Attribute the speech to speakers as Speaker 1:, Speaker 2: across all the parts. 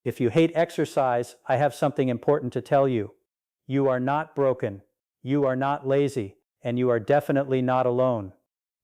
Speaker 1: If you hate exercise, I have something important to tell you. You are not broken, you are not lazy, and you are definitely not alone.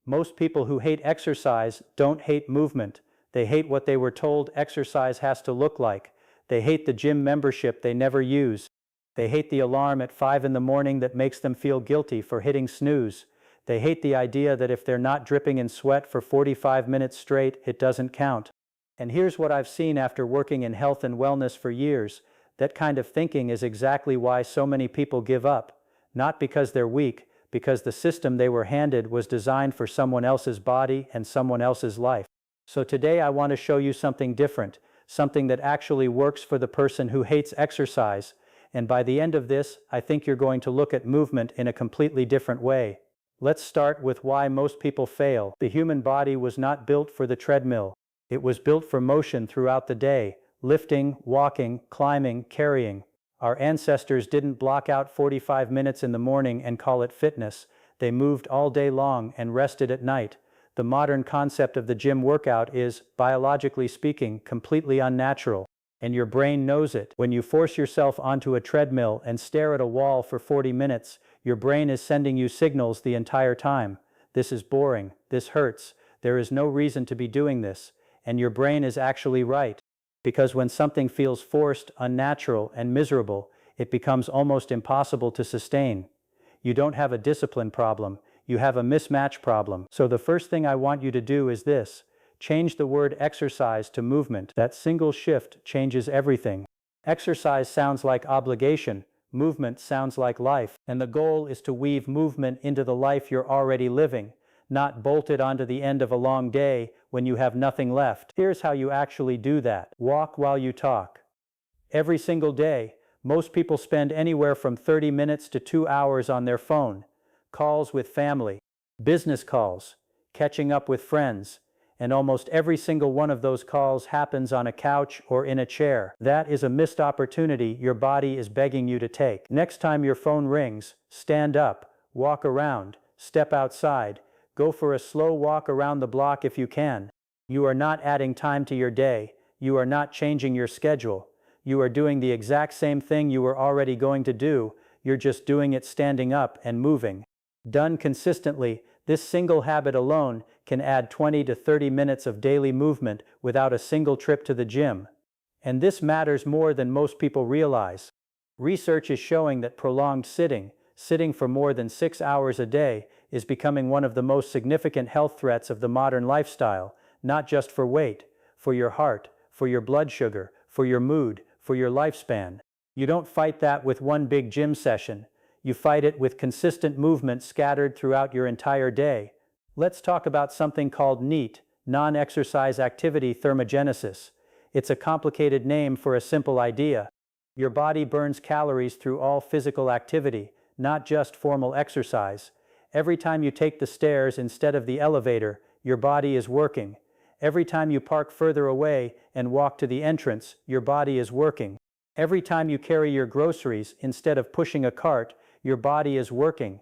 Speaker 1: Most people who hate exercise don't hate movement. They hate what they were told exercise has to look like. They hate the gym membership they never use. They hate the alarm at 5 in the morning that makes them feel guilty for hitting snooze. They hate the idea that if they're not dripping in sweat for 45 minutes straight, it doesn't count. And here's what I've seen after working in health and wellness for years. That kind of thinking is exactly why so many people give up. Not because they're weak, because the system they were handed was designed for someone else's body and someone else's life. So today I want to show you something different, something that actually works for the person who hates exercise. And by the end of this, I think you're going to look at movement in a completely different way. Let's start with why most people fail. The human body was not built for the treadmill. It was built for motion throughout the day, lifting, walking, climbing, carrying. Our ancestors didn't block out 45 minutes in the morning and call it fitness. They moved all day long and rested at night. The modern concept of the gym workout is, biologically speaking, completely unnatural. And your brain knows it. When you force yourself onto a treadmill and stare at a wall for 40 minutes, your brain is sending you signals the entire time. This is boring. This hurts. There is no reason to be doing this. And your brain is actually right. Because when something feels forced, unnatural, and miserable, it becomes almost impossible to sustain. You don't have a discipline problem. You have a mismatch problem. So the first thing I want you to do is this. Change the word exercise to movement. That single shift changes everything. Exercise sounds like obligation. Movement sounds like life. And the goal is to weave movement into the life you're already living, not bolted onto the end of a long day when you have nothing left. Here's how you actually do that. Walk while you talk. Every single day, most people spend anywhere from 30 minutes to 2 hours on their phone. Calls with family, business calls, catching up with friends, and almost every single one of those calls happens on a couch or in a chair. That is a missed opportunity your body is begging you to take. Next time your phone rings, stand up, walk around, step outside, go for a slow walk around the block if you can. You are not adding time to your day. You are not changing your schedule. You are doing the exact same thing you were already going to do. You're just doing it standing up and moving. Done consistently, this single habit alone can add 20 to 30 minutes of daily movement without a single trip to the gym. And this matters more than most people realize. Research is showing that prolonged sitting for more than 6 hours a day, is becoming one of the most significant health threats of the modern lifestyle, not just for weight, for your heart, for your blood sugar, for your mood, for your lifespan. You don't fight that with one big gym session. You fight it with consistent movement scattered throughout your entire day. Let's talk about something called NEAT, non-exercise activity thermogenesis. It's a complicated name for a simple idea. Your body burns calories through all physical activity, not just formal exercise. Every time you take the stairs instead of the elevator, your body is working. Every time you park further away and walk to the entrance, your body is working. Every time you carry your groceries instead of pushing a cart, your body is working.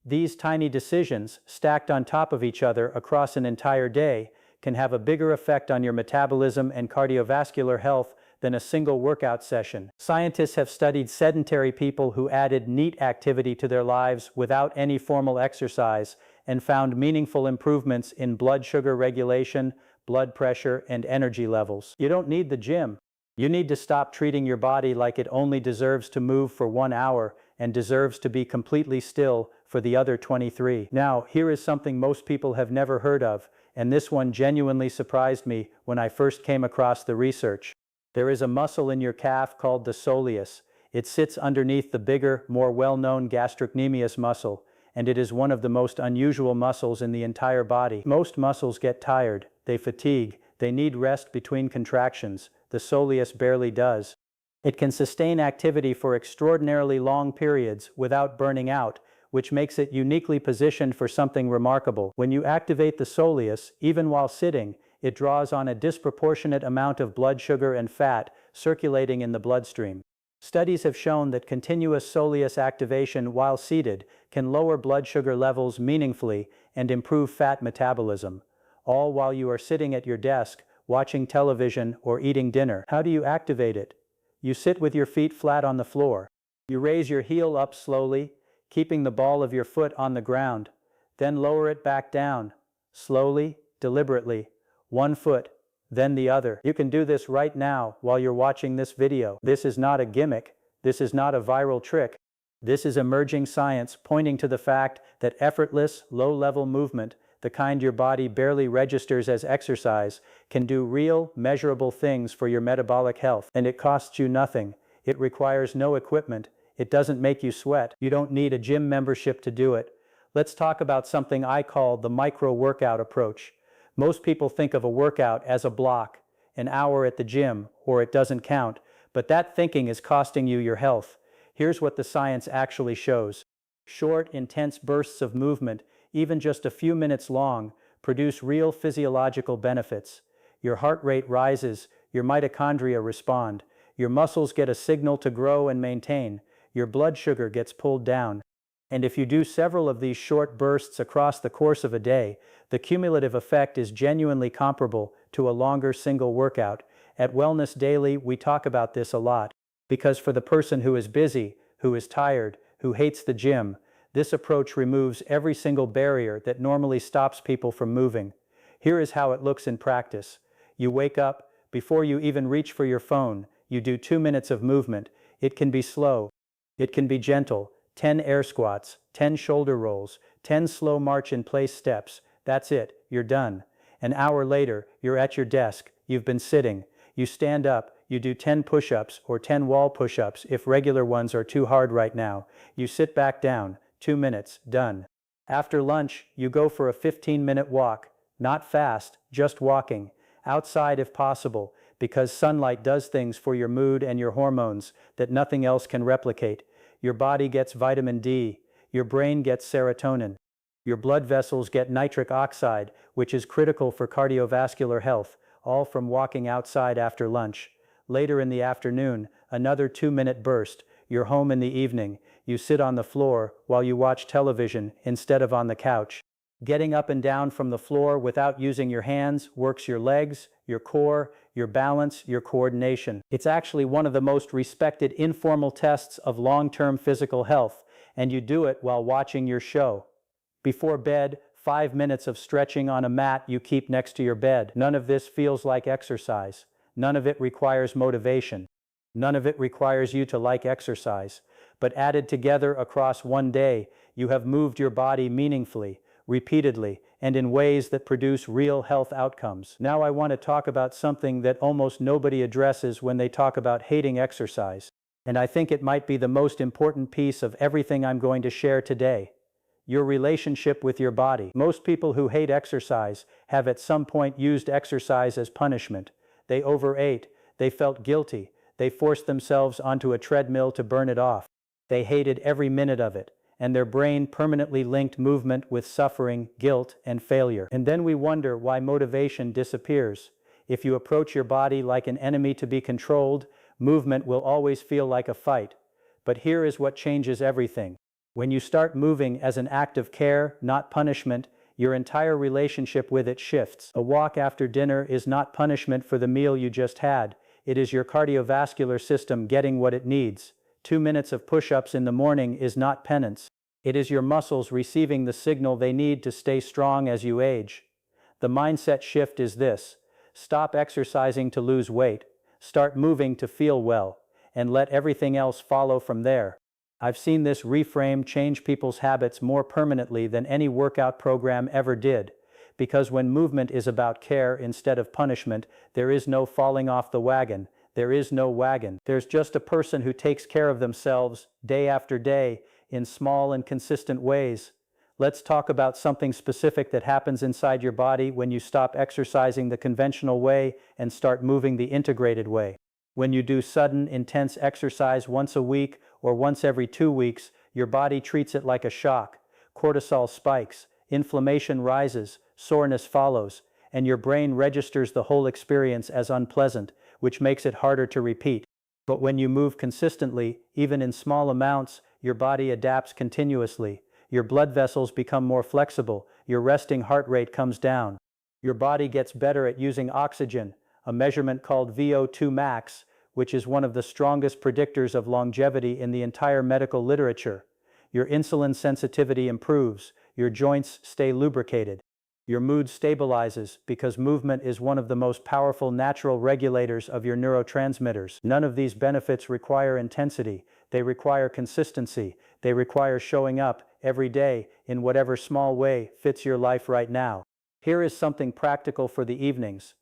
Speaker 1: These tiny decisions, stacked on top of each other across an entire day, can have a bigger effect on your metabolism and cardiovascular health than a single workout session. Scientists have studied sedentary people who added NEAT activity to their lives without any formal exercise and found meaningful improvements in blood sugar regulation, blood pressure, and energy levels. You don't need the gym. You need to stop treating your body like it only deserves to move for 1 hour and deserves to be completely still for the other 23. Now, here is something most people have never heard of, and this one genuinely surprised me when I first came across the research. There is a muscle in your calf called the soleus. It sits underneath the bigger, more well-known gastrocnemius muscle, and it is one of the most unusual muscles in the entire body. Most muscles get tired, they fatigue, they need rest between contractions. The soleus barely does. It can sustain activity for extraordinarily long periods without burning out, which makes it uniquely positioned for something remarkable. When you activate the soleus, even while sitting, it draws on a disproportionate amount of blood sugar and fat circulating in the bloodstream. Studies have shown that continuous soleus activation while seated can lower blood sugar levels meaningfully and improve fat metabolism, all while you are sitting at your desk watching television, or eating dinner. How do you activate it? You sit with your feet flat on the floor. You raise your heel up slowly, keeping the ball of your foot on the ground. Then lower it back down, slowly, deliberately, one foot, then the other. You can do this right now while you're watching this video. This is not a gimmick. This is not a viral trick. This is emerging science pointing to the fact that effortless, low-level movement, the kind your body barely registers as exercise, can do real, measurable things for your metabolic health. And it costs you nothing. It requires no equipment. It doesn't make you sweat. You don't need a gym membership to do it. Let's talk about something I call the micro-workout approach. Most people think of a workout as a block, an hour at the gym, or it doesn't count, but that thinking is costing you your health. Here's what the science actually shows. Short, intense bursts of movement, even just a few minutes long, produce real physiological benefits. Your heart rate rises, your mitochondria respond, your muscles get a signal to grow and maintain, your blood sugar gets pulled down. And if you do several of these short bursts across the course of a day, the cumulative effect is genuinely comparable to a longer single workout. At Wellness Daily, we talk about this a lot, because for the person who is busy, who is tired, who hates the gym, this approach removes every single barrier that normally stops people from moving. Here is how it looks in practice. You wake up, before you even reach for your phone, you do 2 minutes of movement. It can be slow. It can be gentle. 10 air squats, 10 shoulder rolls, 10 slow march-in-place steps. That's it. You're done. An hour later, you're at your desk. You've been sitting. You stand up. You do 10 push-ups or 10 wall push-ups if regular ones are too hard right now. You sit back down. 2 minutes. Done. After lunch, you go for a 15-minute walk. Not fast, just walking. Outside if possible, because sunlight does things for your mood and your hormones that nothing else can replicate. Your body gets vitamin D. Your brain gets serotonin. Your blood vessels get nitric oxide, which is critical for cardiovascular health, all from walking outside after lunch. Later in the afternoon, another 2-minute burst. You're home in the evening. You sit on the floor while you watch television instead of on the couch. Getting up and down from the floor without using your hands works your legs, your core, your balance, your coordination. It's actually one of the most respected informal tests of long-term physical health, and you do it while watching your show. Before bed, 5 minutes of stretching on a mat you keep next to your bed. None of this feels like exercise. None of it requires motivation. None of it requires you to like exercise. But added together across one day, you have moved your body meaningfully, repeatedly, and in ways that produce real health outcomes. Now I want to talk about something that almost nobody addresses when they talk about hating exercise. And I think it might be the most important piece of everything I'm going to share today. Your relationship with your body. Most people who hate exercise have at some point used exercise as punishment. They overate, they felt guilty, they forced themselves onto a treadmill to burn it off. They hated every minute of it, and their brain permanently linked movement with suffering, guilt, and failure. And then we wonder why motivation disappears. If you approach your body like an enemy to be controlled, movement will always feel like a fight. But here is what changes everything. When you start moving as an act of care, not punishment, your entire relationship with it shifts. A walk after dinner is not punishment for the meal you just had. It is your cardiovascular system getting what it needs. 2 minutes of push-ups in the morning is not penance. It is your muscles receiving the signal they need to stay strong as you age. The mindset shift is this: stop exercising to lose weight, start moving to feel well, and let everything else follow from there. I've seen this reframe change people's habits more permanently than any workout program ever did, because when movement is about care instead of punishment, there is no falling off the wagon. There is no wagon. There's just a person who takes care of themselves day after day in small and consistent ways. Let's talk about something specific that happens inside your body when you stop exercising the conventional way and start moving the integrated way. When you do sudden, intense exercise once a week or once every 2 weeks, your body treats it like a shock. Cortisol spikes, inflammation rises, soreness follows, and your brain registers the whole experience as unpleasant, which makes it harder to repeat. But when you move consistently, even in small amounts, your body adapts continuously. Your blood vessels become more flexible, your resting heart rate comes down. Your body gets better at using oxygen, a measurement called VO2 max, which is one of the strongest predictors of longevity in the entire medical literature. Your insulin sensitivity improves, your joints stay lubricated, your mood stabilizes because movement is one of the most powerful natural regulators of your neurotransmitters. None of these benefits require intensity, they require consistency, they require showing up every day in whatever small way fits your life right now. Here is something practical for the evenings.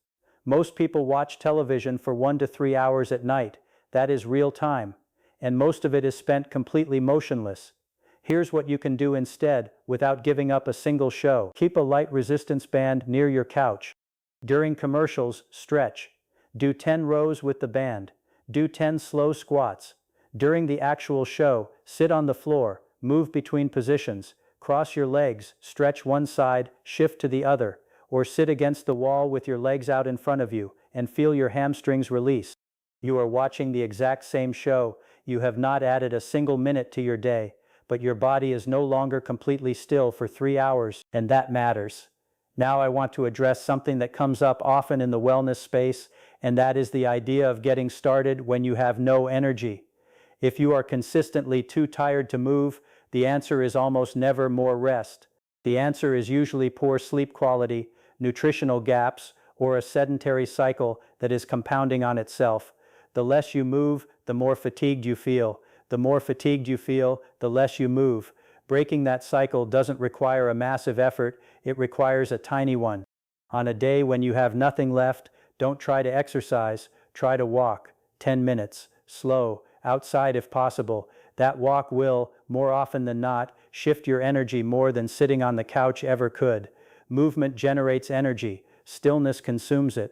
Speaker 1: Most people watch television for 1 to 3 hours at night. That is real time, and most of it is spent completely motionless. Here's what you can do instead without giving up a single show. Keep a light resistance band near your couch. During commercials, stretch. Do 10 rows with the band. Do 10 slow squats. During the actual show, sit on the floor, move between positions, cross your legs, stretch one side, shift to the other, or sit against the wall with your legs out in front of you and feel your hamstrings release. You are watching the exact same show. You have not added a single minute to your day, but your body is no longer completely still for 3 hours, and that matters. Now I want to address something that comes up often in the wellness space, and that is the idea of getting started when you have no energy. If you are consistently too tired to move, the answer is almost never more rest. The answer is usually poor sleep quality, nutritional gaps, or a sedentary cycle that is compounding on itself. The less you move, the more fatigued you feel. The more fatigued you feel, the less you move. Breaking that cycle doesn't require a massive effort, it requires a tiny one. On a day when you have nothing left, don't try to exercise, try to walk. 10 minutes, slow, outside if possible. That walk will, more often than not, shift your energy more than sitting on the couch ever could. Movement generates energy, stillness consumes it.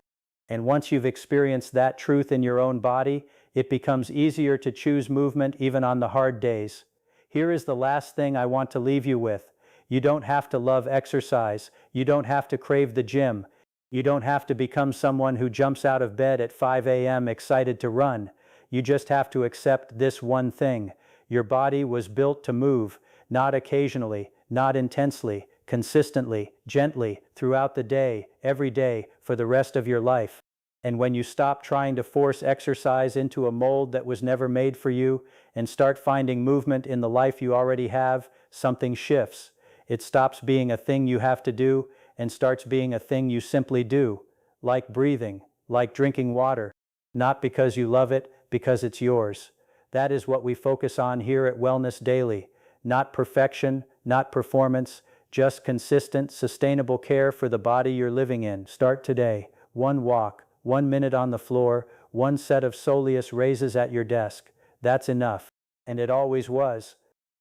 Speaker 1: And once you've experienced that truth in your own body, it becomes easier to choose movement even on the hard days. Here is the last thing I want to leave you with. You don't have to love exercise. You don't have to crave the gym. You don't have to become someone who jumps out of bed at 5 a.m. excited to run. You just have to accept this one thing. Your body was built to move, not occasionally, not intensely, consistently, gently, throughout the day, every day, for the rest of your life. And when you stop trying to force exercise into a mold that was never made for you and start finding movement in the life you already have, something shifts. It stops being a thing you have to do and starts being a thing you simply do, like breathing, like drinking water, not because you love it, because it's yours. That is what we focus on here at Wellness Daily. Not perfection, not performance, just consistent, sustainable care for the body you're living in. Start today. One walk, 1 minute on the floor, one set of Soleus raises at your desk. That's enough. And it always was.